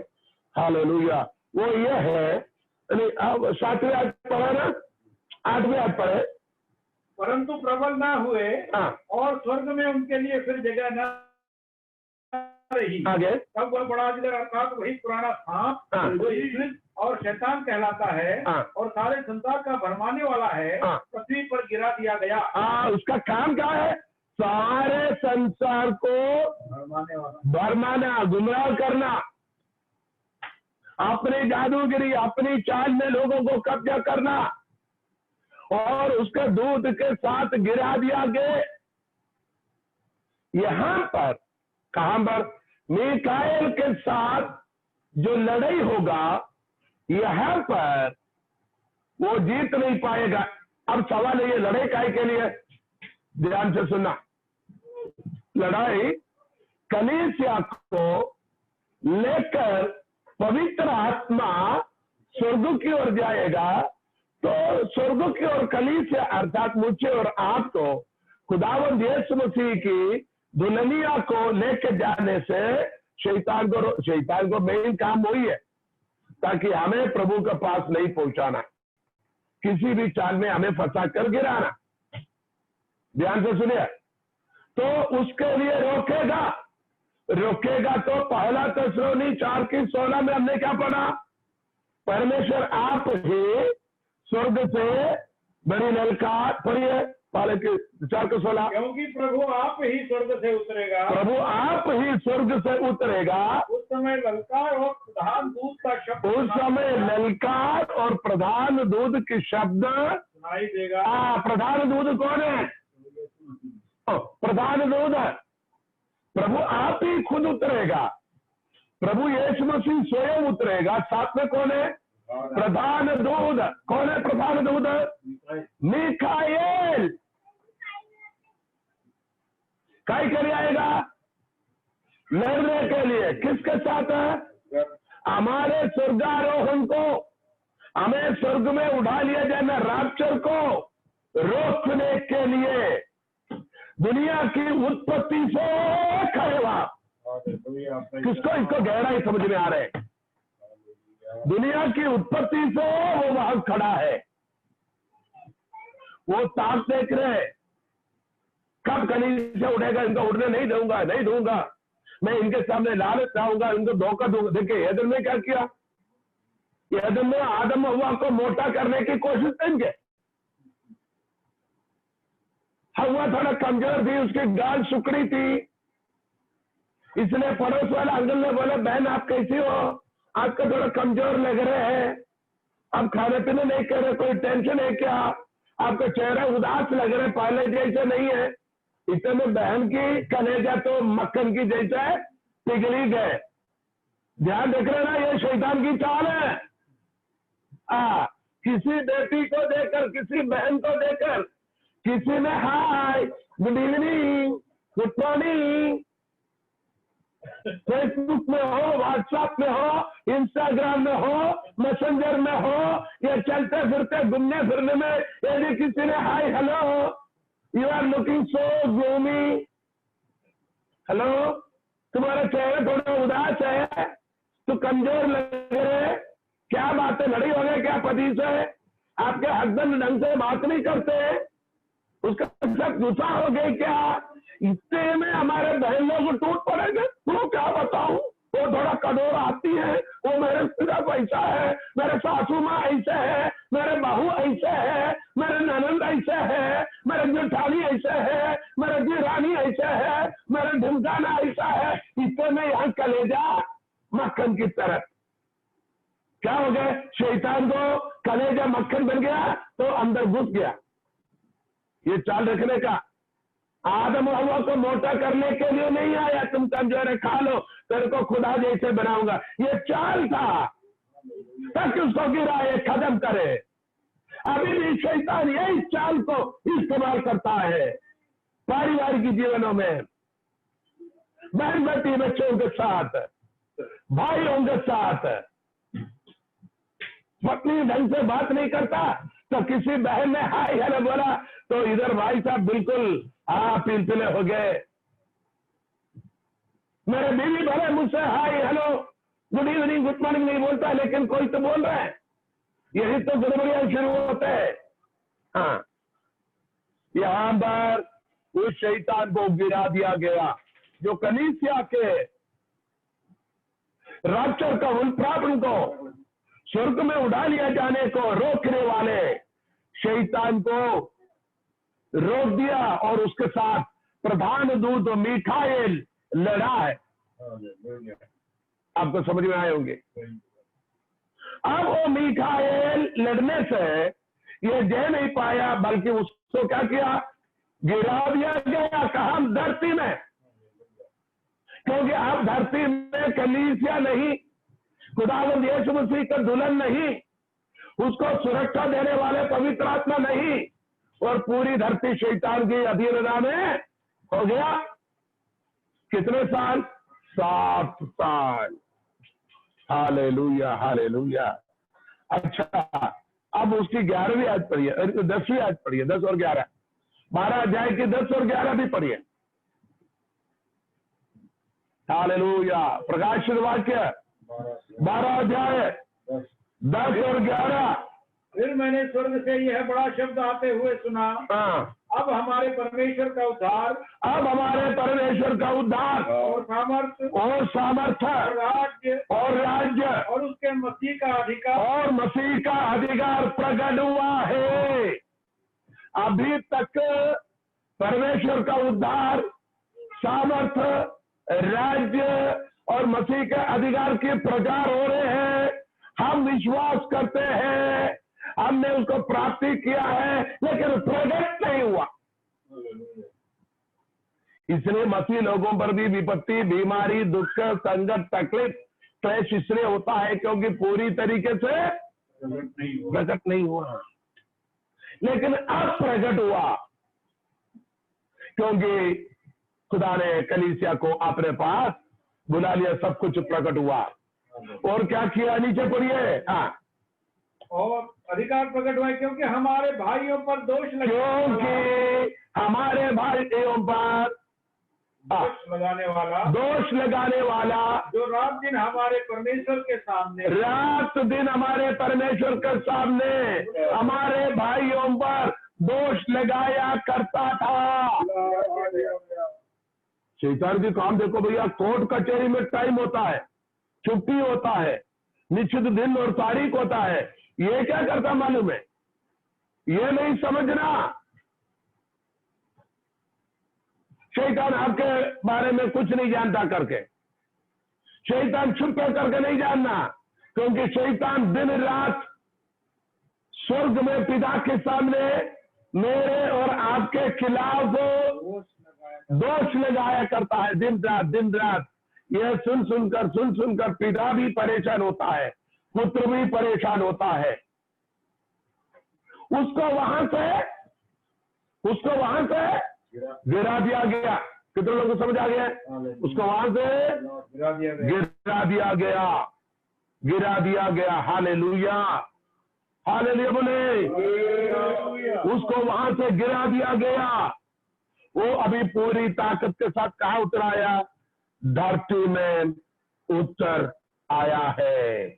हालेलुया, वो ये है, अब 7वें आयत पढ़ा ना, 8वें आयत पढ़े। परंतु प्रबल ना हुए, और स्वर्ग में उनके लिए फिर जगह न रही। आगे, तब वह बड़ा अजगर अर्थात वही पुराना सांप जो इब्लीस और शैतान कहलाता है और सारे संसार का भरमाने वाला है, पृथ्वी पर गिरा दिया गया। उसका काम क्या है? सारे संसार को भरमाना, गुमराह करना। अपनी जादूगिरी, अपनी चाल में लोगों को कब्जा करना और उसके दूत के साथ गिरा दिया गया। यहां पर कहां पर मीकाएल के साथ जो लड़ाई होगा, यहां पर वो जीत नहीं पाएगा। अब सवाल है, ये लड़ाई काय के लिए? ध्यान से सुनना। लड़ाई कलीसिया को लेकर पवित्र आत्मा स्वर्ग की ओर जाएगा, तो स्वर्ग की ओर कलीसिया अर्थात मुझे और आपको खुदावंद यीशु मसीह की दुल्हनिया को लेकर जाने से शैतान को मेन काम वही है, ताकि हमें प्रभु के पास नहीं पहुंचाना, किसी भी चाल में हमें फंसा कर गिराना। ध्यान से सुनिए। तो उसके लिए रोकेगा तो पहला तेसलोनी 4:16 में हमने क्या पढ़ा? परमेश्वर आप ही स्वर्ग से बड़ी ललकार, पढ़िए पहले के 4:16, क्योंकि प्रभु आप ही स्वर्ग से उतरेगा, प्रभु आप ही स्वर्ग से उतरेगा, उस समय ललकार और प्रधान दूत का शब्द, उस समय ललकार और प्रधान दूत की शब्द सुनाई देगा। प्रधान दूत कौन है? प्रधान दूत है प्रभु आप ही खुद उतरेगा, प्रभु यीशु मसीह स्वयं उतरेगा। साथ में कौन है? प्रधान दूत। कौन है प्रधान दूत? मीकाएल। काय के लिए आएगा? लड़ने के लिए। किसके साथ है? हमारे स्वर्गारोहण को, हमें स्वर्ग में उठा लिया जाना, रैप्चर को रोकने के लिए दुनिया की उत्पत्ति से खड़े हुआ। किसको? इसको गहराई समझ में आ रहे हैं। दुनिया की उत्पत्ति से वो वहां खड़ा है, वो ताक देख रहे, कब कलीसिया उठेगा, इनको उठने नहीं दूंगा, मैं इनके सामने लालच चाहूंगा, इनको धोखा दूंगा। देखिए एदन में क्या किया? एदन में आदम हव्वा को मोटा करने की कोशिश करेंगे। हव्वा थोड़ा कमजोर थी, उसकी गाल सुकड़ी थी, इसलिए पड़ोस वाला अंकल ने बोला, बहन आप कैसी हो? आपका थोड़ा कमजोर लग रहे हैं, अब खाने पीने नहीं कर रहे, कोई टेंशन है क्या? आपका चेहरा उदास लग रहा है, पहले जैसे नहीं है। इतने बहन की कलेजा तो मक्खन की जैसे पिघली गए। ध्यान देख रहे ना, ये शैतान की चाल है। किसी बेटी को देकर, किसी बहन को देकर, किसी ने hi, good evening, good morning, Facebook में हो, व्हाट्सएप में हो, इंस्टाग्राम में हो, मैसेंजर में हो, या चलते फिरते घूमने फिरने में यदि किसी ने hi hello, you are looking so gloomy, hello, तुम्हारा चेहरा थोड़ा उदास है, तो कमजोर लग रहे, क्या बात है, लड़ी हो गए क्या पति से? आपके हस्बैंड ढंग से बात नहीं करते, उसका सब गुस्सा हो गई क्या? इतने में हमारे बहन लोग टूट पड़ेंगे। तो क्या बताऊं, वो थोड़ा कठोर आती है, वो मेरे सिर्फ ऐसा है, मेरे सासू माँ ऐसे है, मेरे बहू ऐसे है, मेरे ननंद ऐसे है, मेरे जेठानी ऐसे है, मेरे जीरानी ऐसे है, मेरे ढिमकाना ऐसा है। इतने में यहाँ कलेजा मक्खन की तरह। क्या हो गया? शैतान को कलेजा मक्खन बन गया तो अंदर घुस गया। ये चाल रखने का आदम हवा को मोटा करने के लिए नहीं आया, तुम कमजोर है खा लो, तेरे को खुदा जैसे बनाऊंगा, ये चाल था तक उसको गिरा, ये खत्म करे। अभी भी शैतान यही चाल को इस्तेमाल करता है पारिवारिक जीवनों में, बहन बेटी बच्चों के साथ, भाइयों के साथ। पत्नी ढंग से बात नहीं करता तो किसी बहन ने हाय हेलो बोला तो इधर भाई साहब बिल्कुल पिलपिले हो गए। मेरे बीवी भले मुझसे hi hello good evening good morning नहीं बोलता, लेकिन कोई तो बोल रहा है। यही तो गड़बड़ियां शुरू होते हैं। हाँ, यहां पर उस शैतान को गिरा दिया गया जो कलीसिया के रैप्चर का उत्प्रापन को, स्वर्ग में उठा लिया जाने को रोकने वाले शैतान को रोक दिया और उसके साथ प्रधान दूत मीकाएल लड़ा है। आपको समझ में आए होंगे। अब वो मीकाएल लड़ने से ये जय नहीं पाया, बल्कि उसको क्या किया, गिरा दिया गया। कहा धरती में, क्योंकि अब धरती में कलीसिया नहीं, खुदावंद यीशु मसीह का दुल्हन नहीं, उसको सुरक्षा देने वाले पवित्र आत्मा नहीं, और पूरी धरती शैतान की अधीनता में हो गया। कितने साल? 7 साल। Hallelujah, hallelujah. अच्छा, अब उसकी 11वीं आयत पढ़िए, 10वीं आयत पढ़िए, 10 और 11, 12 अध्याय की 10 और 11 भी पढ़िए। हालेलुया। प्रकाशित वाक्य 12 अध्याय 10 और 11। फिर मैंने स्वर्ग से यह बड़ा शब्द आते हुए सुना, अब हमारे परमेश्वर का उद्धार, अब हमारे परमेश्वर का उद्धार और सामर्थ्य और सामर्थ्य और राज्य और उसके मसीह का अधिकार और मसीह का अधिकार प्रकट हुआ है। अभी तक परमेश्वर का उद्धार, सामर्थ्य, राज्य और मसीह के अधिकार के प्रचार हो रहे हैं। हम विश्वास करते हैं, हमने उसको प्राप्ति किया है, लेकिन प्रकट नहीं हुआ। इसलिए मसीह लोगों पर भी विपत्ति, बीमारी, दुख, संकट, तकलीफ, क्लेश इसलिए होता है क्योंकि पूरी तरीके से प्रकट नहीं हुआ। लेकिन अब प्रकट हुआ, क्योंकि खुदा ने कलीसिया को अपने पास बुला लिया, सब कुछ प्रकट हुआ। और क्या किया? नीचे पढ़िए। और अधिकार प्रकट हुआ, क्योंकि हमारे भाइयों पर दोष हमारे भाइयों पर दोष लगाने वाला जो रात दिन हमारे परमेश्वर के सामने, रात दिन हमारे परमेश्वर के सामने हमारे भाइयों पर दोष लगाया करता था। शैतान की काम देखो भैया, कोर्ट कचहरी में टाइम होता है, छुट्टी होता है, निश्चित दिन और तारीख होता है। ये क्या करता मालूम है? ये नहीं समझना, शैतान आपके बारे में कुछ नहीं जानता करके, शैतान छुप करके नहीं जानना, क्योंकि शैतान दिन रात स्वर्ग में पिता के सामने मेरे और आपके खिलाफ दोष लगाया करता है दिन रात, दिन रात। यह सुन सुनकर पिता भी परेशान होता है, पुत्र भी परेशान होता है। उसको वहां से गिरा दिया गया। कितने लोगों को समझ आ गया? उसको वहां से गिरा दिया गया। हालेलुया, हालेलुया बोले। उसको वहां से गिरा दिया गया। वो अभी पूरी ताकत के साथ कहां उतर आया? धरती में उतर आया है,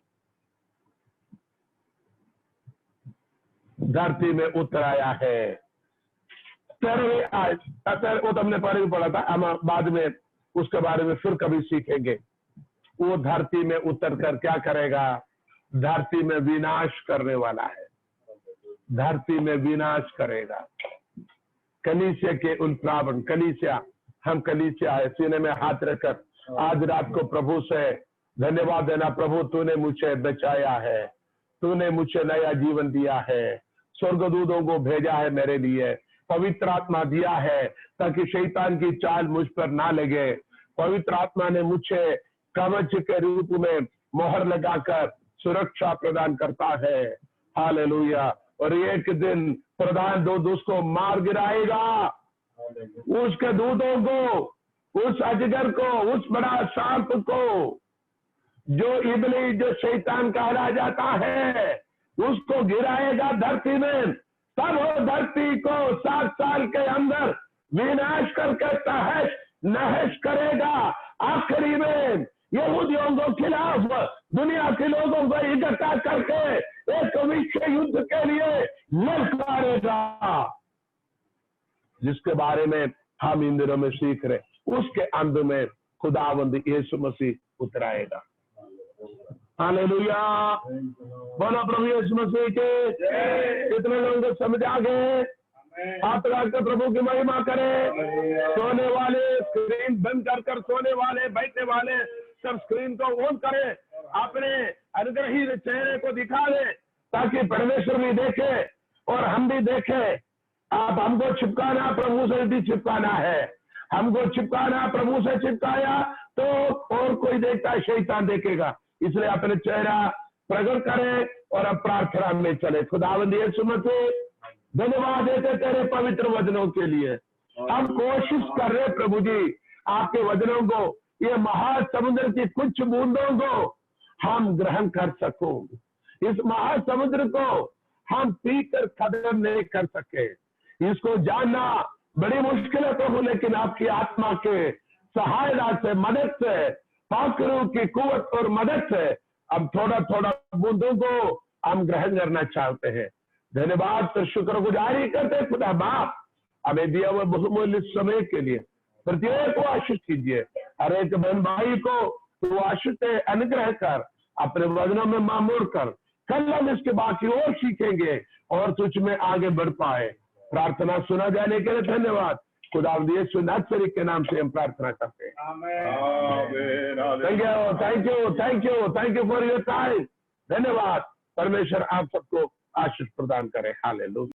धरती में उतर आया है। 13 वो तो हमने पहले भी पढ़ा था, हम बाद में उसके बारे में फिर कभी सीखेंगे। वो धरती में उतर कर क्या करेगा? धरती में विनाश करने वाला है, धरती में विनाश करेगा। कलीसिया के उल्प्रावण, कलीसिया, हम कलीसिया है, सीने में हाथ रखकर आज रात को प्रभु से धन्यवाद देना। प्रभु तूने मुझे बचाया है, तूने मुझे नया जीवन दिया है, स्वर्गदूतों को भेजा है मेरे लिए, पवित्र आत्मा दिया है ताकि शैतान की चाल मुझ पर ना लगे। पवित्र आत्मा ने मुझे कवच के रूप में मोहर लगाकर सुरक्षा प्रदान करता है। हालेलुया। और एक दिन प्रधान दूत उसको मार गिराएगा, उसके दूतों को, उस अजगर को, उस बड़ा सांप को, जो इबलीस, जो शैतान कहला जाता है, उसको गिराएगा धरती में। तब वो धरती को 7 साल के अंदर विनाश करके तहस नहस करेगा। आखिरी में यहूदियों के खिलाफ दुनिया के लोगों को इकट्ठा करके एक विश्व युद्ध के लिए ललकारेगा, जिसके बारे में हम इन दिनों में सीख रहे। उसके अंत में खुदावंद यीशु मसीह उतराएगा। हालेलुया, बोलो प्रभु यीशु मसीह के। कितने लोगों को समझ आ गए? हाथ रखकर प्रभु की महिमा करें। सोने वाले स्क्रीन बंद कर सोने वाले, बैठने वाले सब स्क्रीन को ऑन करें अपने अनुग्रहित चेहरे को दिखा दे, ताकि परमेश्वर भी देखे और हम भी देखे। आप हमको चिपकाना प्रभु से भी चिपकाना है, हमको चिपकाना प्रभु से चिपकाया तो और कोई देखता है शैतान देखेगा, इसलिए अपने चेहरा प्रकट करे और अब प्रार्थना में चले। खुदावंद यीशु मसीह धन्यवाद देते तेरे पवित्र वचनों के लिए। हम कोशिश कर रहे प्रभु जी आपके वचनों को, ये महासमुद्र की कुछ बूंदों को हम ग्रहण कर सको। इस महासमुद्र को हम पीकर खत्म नहीं कर सके, इसको जानना बड़ी मुश्किल है प्रभु, लेकिन आपकी आत्मा के सहायता से, मदद से, पाकरू की कुवत और मदद से अब थोड़ा थोड़ा बूंदों को हम ग्रहण करना चाहते हैं। धन्यवाद तो शुक्रगुजारी करते खुदा बाप, हमें दिया हुआ बहुमूल्य समय के लिए प्रत्येक को आशीष कीजिए। हर एक बहन भाई को तो आशीष अनुग्रह कर, अपने वजनों में मामूर कर। कल हम इसके बाकी और सीखेंगे और तुझ में आगे बढ़ पाए। प्रार्थना सुना जाने के लिए धन्यवाद। खुदावंद यीशु नासरी के नाम से हम प्रार्थना करते हैं। Thank you for your time. धन्यवाद। परमेश्वर आप सबको आशीष प्रदान करे। हालेलुया।